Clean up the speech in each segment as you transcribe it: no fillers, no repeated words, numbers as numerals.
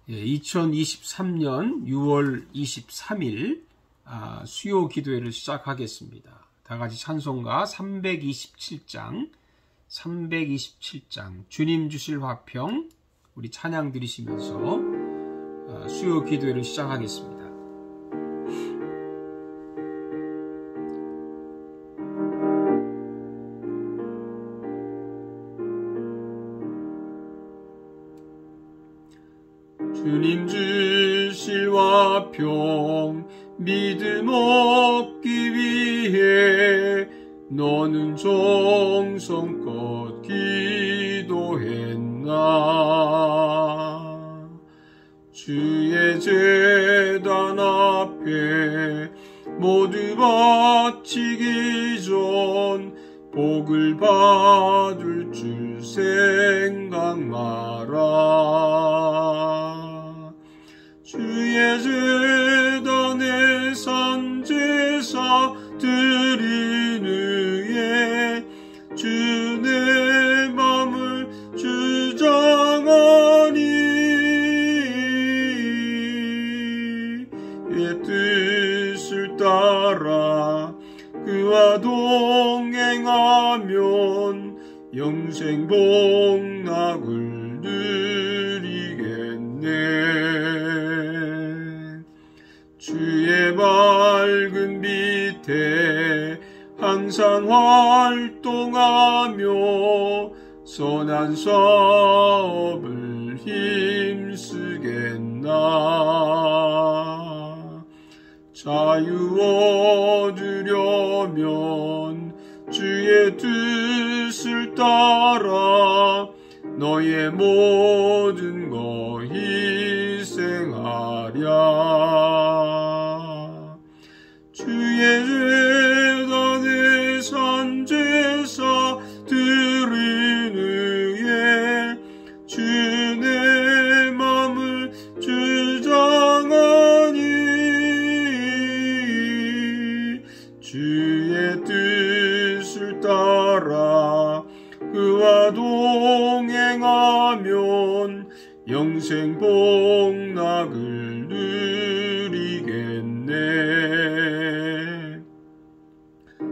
2023년 6월 23일 수요 기도회를 시작하겠습니다. 다같이 찬송가 327장 주님 주실 화평 우리 찬양 드리시면서 수요 기도회를 시작하겠습니다. 주님 주실 화평 믿음 얻기 위해 너는 정성껏 기도했나. 주의 제단 앞에 모두 바치기 전 복을 받을 줄 생각 마라. 주의 제단에 산제사 드린 후에 주 내 맘을 주장하니 의 뜻을 따라 그와 동행하면 영생 복락을 누리겠네. 주의 맑은 빛에 항상 활동하며 선한 사업을 힘쓰겠나. 자유 얻으려면 주의 뜻을 따라 너의 모든 것 희생하랴. 주의 제단에 산제사 드린 후에 주 내 맘을 주장하니 주의 뜻을 따라 그와 동행하면 영생 복락을 누리겠네.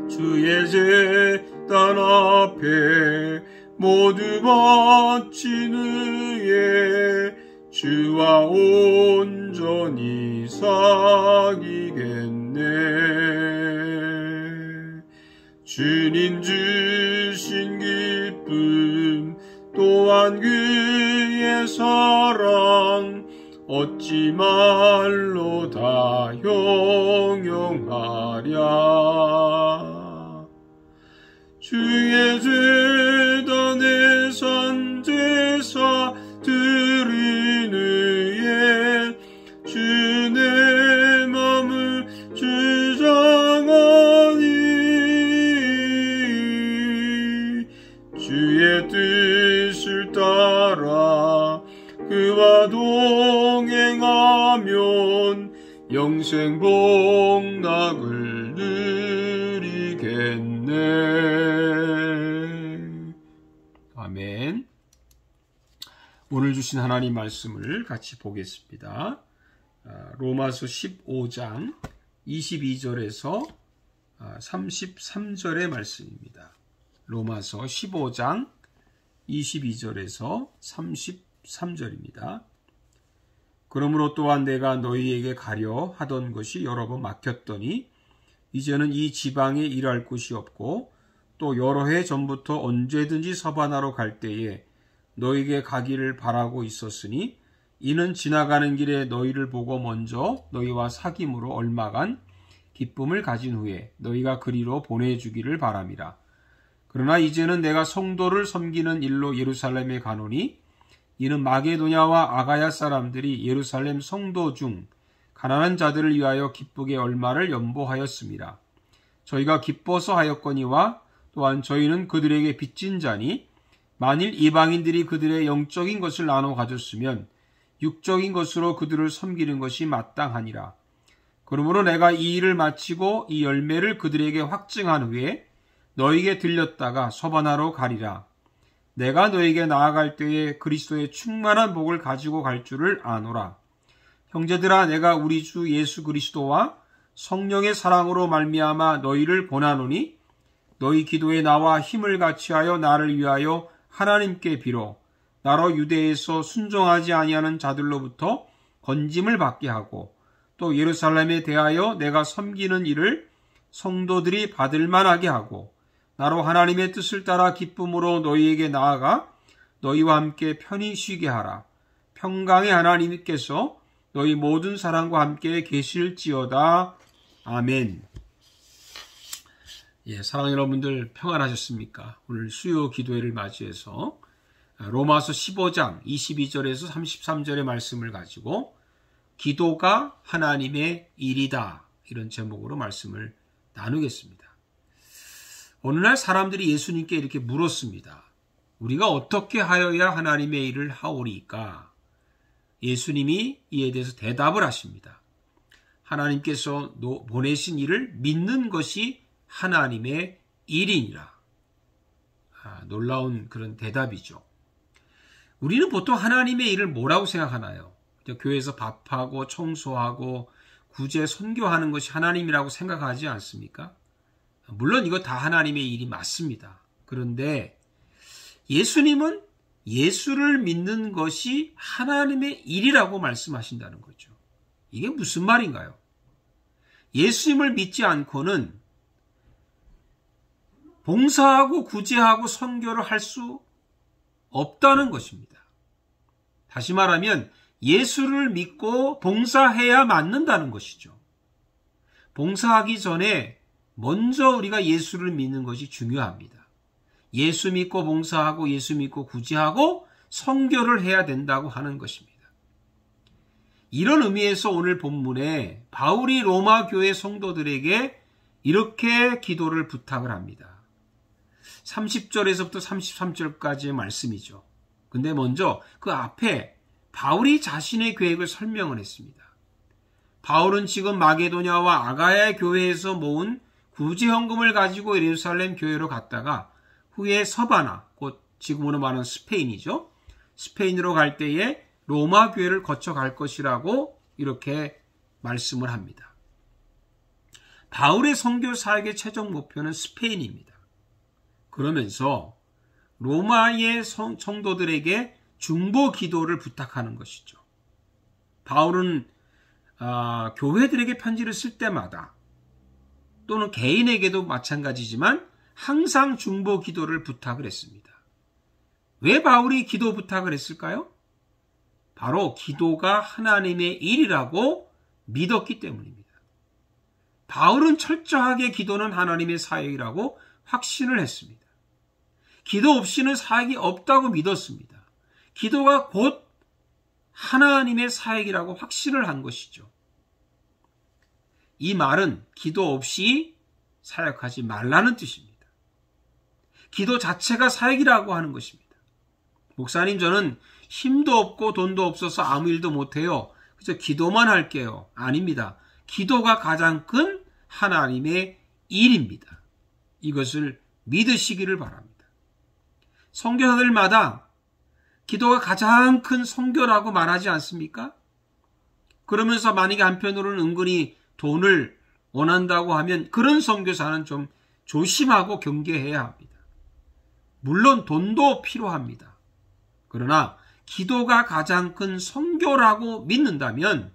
주의 제단 앞에 모두 바친 후에 주와 온전히 사귀겠네. 주님 주신 기쁨 또한 그의 사랑 어찌 말로 다 형용하랴. 주의 제단에 산제사 드린 후에 주 내 맘을 주장하니 주의 뜻을 따라 그와 동행하면 영생 복락을 누리겠네. 아멘. 오늘 주신 하나님 말씀을 같이 보겠습니다. 로마서 15장 22절에서 33절의 말씀입니다. 로마서 15장 22절에서 33절입니다. 그러므로 또한 내가 너희에게 가려 하던 것이 여러 번 막혔더니 이제는 이 지방에 일할 곳이 없고 또 여러 해 전부터 언제든지 서바나로 갈 때에 너희에게 가기를 바라고 있었으니 이는 지나가는 길에 너희를 보고 먼저 너희와 사귐으로 얼마간 기쁨을 가진 후에 너희가 그리로 보내주기를 바람이라. 그러나 이제는 내가 성도를 섬기는 일로 예루살렘에 가노니 이는 마게도냐와 아가야 사람들이 예루살렘 성도 중 가난한 자들을 위하여 기쁘게 얼마를 연보하였습니다. 저희가 기뻐서 하였거니와 또한 저희는 그들에게 빚진 자니 만일 이방인들이 그들의 영적인 것을 나눠 가졌으면 육적인 것으로 그들을 섬기는 것이 마땅하니라. 그러므로 내가 이 일을 마치고 이 열매를 그들에게 확증한 후에 너희에게 들렸다가 서바나로 가리라. 내가 너에게 나아갈 때에 그리스도의 충만한 복을 가지고 갈 줄을 아노라. 형제들아, 내가 우리 주 예수 그리스도와 성령의 사랑으로 말미암아 너희를 권하노니 너희 기도에 나와 힘을 같이하여 나를 위하여 하나님께 빌어 나로 유대에서 순종하지 아니하는 자들로부터 건짐을 받게 하고 또 예루살렘에 대하여 내가 섬기는 일을 성도들이 받을 만하게 하고 나로 하나님의 뜻을 따라 기쁨으로 너희에게 나아가 너희와 함께 편히 쉬게 하라. 평강의 하나님께서 너희 모든 사랑과 함께 계실지어다. 아멘. 사랑하는 여러분들 평안하셨습니까? 오늘 수요 기도회를 맞이해서 로마서 15장 22절에서 33절의 말씀을 가지고 기도가 하나님의 일이다, 이런 제목으로 말씀을 나누겠습니다. 어느 날 사람들이 예수님께 이렇게 물었습니다. 우리가 어떻게 하여야 하나님의 일을 하오리까? 예수님이 이에 대해서 대답을 하십니다. 하나님께서 보내신 일을 믿는 것이 하나님의 일이니라. 놀라운 그런 대답이죠. 우리는 보통 하나님의 일을 뭐라고 생각하나요? 교회에서 밥하고 청소하고 구제 선교하는 것이 하나님이라고 생각하지 않습니까? 물론 이거 다 하나님의 일이 맞습니다. 그런데 예수님은 예수를 믿는 것이 하나님의 일이라고 말씀하신다는 거죠. 이게 무슨 말인가요? 예수님을 믿지 않고는 봉사하고 구제하고 선교를 할 수 없다는 것입니다. 다시 말하면 예수를 믿고 봉사해야 맞는다는 것이죠. 봉사하기 전에 먼저 우리가 예수를 믿는 것이 중요합니다. 예수 믿고 봉사하고 예수 믿고 구제하고 선교를 해야 된다고 하는 것입니다. 이런 의미에서 오늘 본문에 바울이 로마 교회 성도들에게 이렇게 기도를 부탁을 합니다. 30절에서부터 33절까지의 말씀이죠. 근데 먼저 그 앞에 바울이 자신의 계획을 설명을 했습니다. 바울은 지금 마게도냐와 아가야 교회에서 모은 구제헌금을 가지고 예루살렘 교회로 갔다가 후에 서바나, 곧 지금으로 말하는 스페인이죠. 스페인으로 갈 때에 로마 교회를 거쳐 갈 것이라고 이렇게 말씀을 합니다. 바울의 선교 사역의 최종 목표는 스페인입니다. 그러면서 로마의 성도들에게 중보 기도를 부탁하는 것이죠. 바울은 교회들에게 편지를 쓸 때마다 또는 개인에게도 마찬가지지만 항상 중보 기도를 부탁을 했습니다. 왜 바울이 기도 부탁을 했을까요? 바로 기도가 하나님의 일이라고 믿었기 때문입니다. 바울은 철저하게 기도는 하나님의 사역이라고 확신을 했습니다. 기도 없이는 사역이 없다고 믿었습니다. 기도가 곧 하나님의 사역이라고 확신을 한 것이죠. 이 말은 기도 없이 사역하지 말라는 뜻입니다. 기도 자체가 사역이라고 하는 것입니다. 목사님, 저는 힘도 없고 돈도 없어서 아무 일도 못해요. 그래서 기도만 할게요. 아닙니다. 기도가 가장 큰 하나님의 일입니다. 이것을 믿으시기를 바랍니다. 선교사들마다 기도가 가장 큰 선교라고 말하지 않습니까? 그러면서 만약에 한편으로는 은근히 돈을 원한다고 하면 그런 선교사는 좀 조심하고 경계해야 합니다. 물론 돈도 필요합니다. 그러나 기도가 가장 큰 선교라고 믿는다면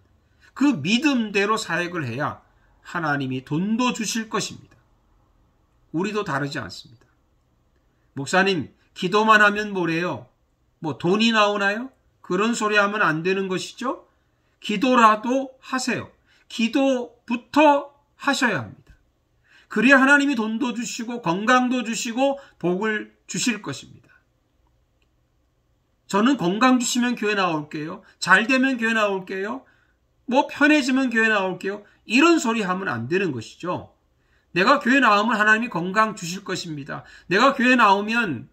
그 믿음대로 사역을 해야 하나님이 돈도 주실 것입니다. 우리도 다르지 않습니다. 목사님, 기도만 하면 뭐래요? 뭐 돈이 나오나요? 그런 소리 하면 안 되는 것이죠. 기도라도 하세요. 기도부터 하셔야 합니다. 그래야 하나님이 돈도 주시고 건강도 주시고 복을 주실 것입니다. 저는 건강 주시면 교회 나올게요. 잘 되면 교회 나올게요. 뭐 편해지면 교회 나올게요. 이런 소리 하면 안 되는 것이죠. 내가 교회 나오면 하나님이 건강 주실 것입니다. 내가 교회 나오면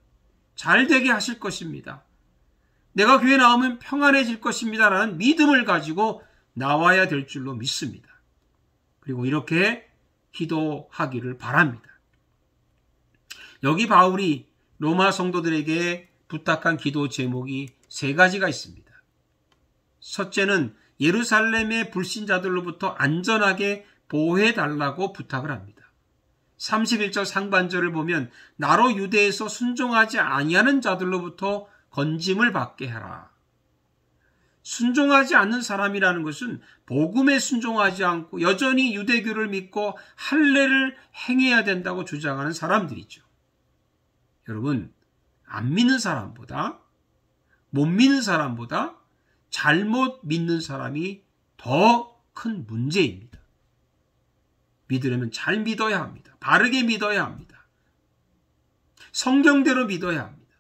잘 되게 하실 것입니다. 내가 교회 나오면 평안해질 것입니다. 라는 믿음을 가지고 나와야 될 줄로 믿습니다. 그리고 이렇게 기도하기를 바랍니다. 여기 바울이 로마 성도들에게 부탁한 기도 제목이 3가지가 있습니다. 첫째는 예루살렘의 불신자들로부터 안전하게 보호해달라고 부탁을 합니다. 31절 상반절을 보면 나로 유대에서 순종하지 아니하는 자들로부터 건짐을 받게 하라. 순종하지 않는 사람이라는 것은 복음에 순종하지 않고 여전히 유대교를 믿고 할례를 행해야 된다고 주장하는 사람들이죠. 여러분, 안 믿는 사람보다, 못 믿는 사람보다 잘못 믿는 사람이 더 큰 문제입니다. 믿으려면 잘 믿어야 합니다. 바르게 믿어야 합니다. 성경대로 믿어야 합니다.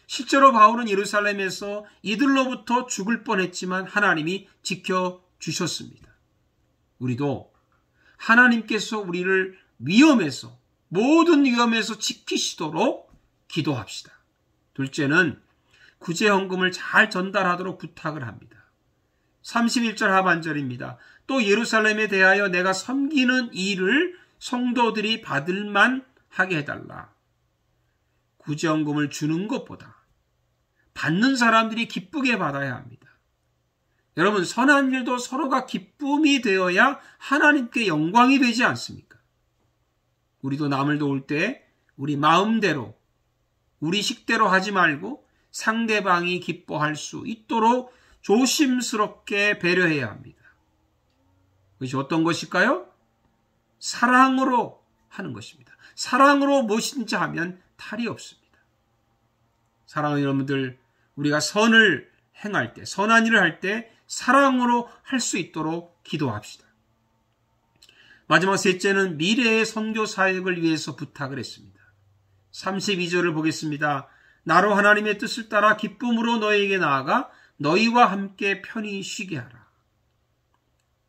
실제로 바울은 예루살렘에서 이들로부터 죽을 뻔했지만 하나님이 지켜주셨습니다. 우리도 하나님께서 우리를 모든 위험에서 지키시도록 기도합시다. 둘째는 구제헌금을 잘 전달하도록 부탁을 합니다. 31절 하반절입니다. 또 예루살렘에 대하여 내가 섬기는 일을 성도들이 받을만 하게 해달라. 구제헌금을 주는 것보다 받는 사람들이 기쁘게 받아야 합니다. 여러분, 선한 일도 서로가 기쁨이 되어야 하나님께 영광이 되지 않습니까? 우리도 남을 도울 때 우리 마음대로, 우리 식대로 하지 말고 상대방이 기뻐할 수 있도록 조심스럽게 배려해야 합니다. 그것이 어떤 것일까요? 사랑으로 하는 것입니다. 사랑으로 무엇인지 하면 탈이 없습니다. 사랑하는 여러분들, 우리가 선을 행할 때, 선한 일을 할 때 사랑으로 할 수 있도록 기도합시다. 마지막 셋째는 미래의 선교 사역을 위해서 부탁을 했습니다. 32절을 보겠습니다. 나로 하나님의 뜻을 따라 기쁨으로 너에게 나아가 너희와 함께 편히 쉬게 하라.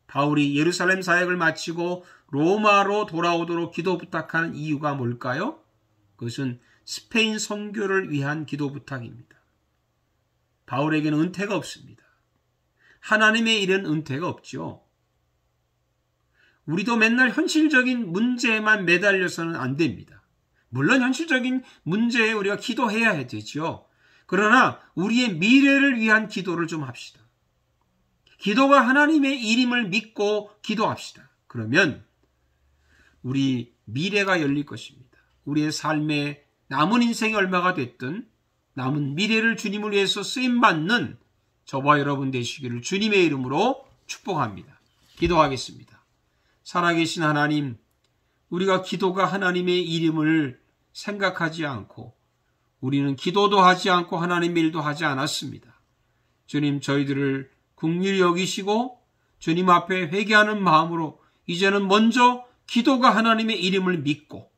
바울이 예루살렘 사역을 마치고 로마로 돌아오도록 기도 부탁하는 이유가 뭘까요? 그것은 스페인 선교를 위한 기도 부탁입니다. 바울에게는 은퇴가 없습니다. 하나님의 일은 은퇴가 없죠. 우리도 맨날 현실적인 문제에만 매달려서는 안 됩니다. 물론 현실적인 문제에 우리가 기도해야 되죠. 그러나 우리의 미래를 위한 기도를 좀 합시다. 기도가 하나님의 일임을 믿고 기도합시다. 그러면 우리 미래가 열릴 것입니다. 우리의 삶에 남은 인생이 얼마가 됐든 남은 미래를 주님을 위해서 쓰임받는 저와 여러분 되시기를 주님의 이름으로 축복합니다. 기도하겠습니다. 살아계신 하나님, 우리가 기도가 하나님의 이름을 생각하지 않고 우리는 기도도 하지 않고 하나님의 일도 하지 않았습니다. 주님, 저희들을 긍휼히 여기시고 주님 앞에 회개하는 마음으로 이제는 먼저 기도가 하나님의 이름을 믿고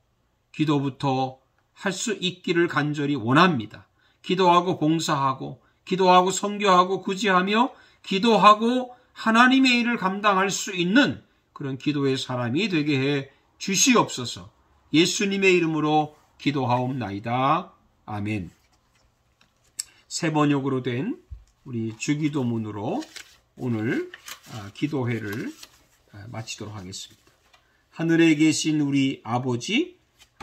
기도부터 할 수 있기를 간절히 원합니다. 기도하고 봉사하고 기도하고 선교하고 구제하며 기도하고 하나님의 일을 감당할 수 있는 그런 기도의 사람이 되게 해 주시옵소서. 예수님의 이름으로 기도하옵나이다. 아멘. 새 번역으로 된 우리 주기도문으로 오늘 기도회를 마치도록 하겠습니다. 하늘에 계신 우리 아버지,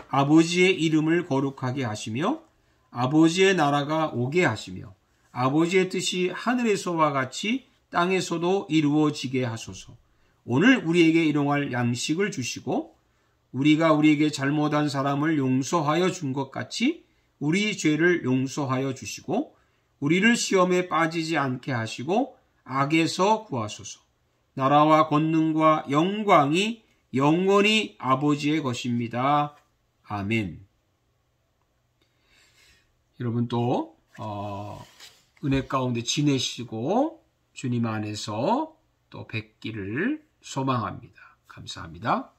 아버지의 이름을 거룩하게 하시며 아버지의 나라가 오게 하시며 아버지의 뜻이 하늘에서와 같이 땅에서도 이루어지게 하소서. 오늘 우리에게 일용할 양식을 주시고 우리가 우리에게 잘못한 사람을 용서하여 준 것 같이 우리 죄를 용서하여 주시고 우리를 시험에 빠지지 않게 하시고 악에서 구하소서. 나라와 권능과 영광이 영원히 아버지의 것입니다. 아멘. 여러분 또 은혜 가운데 지내시고 주님 안에서 또 뵙기를 소망합니다. 감사합니다.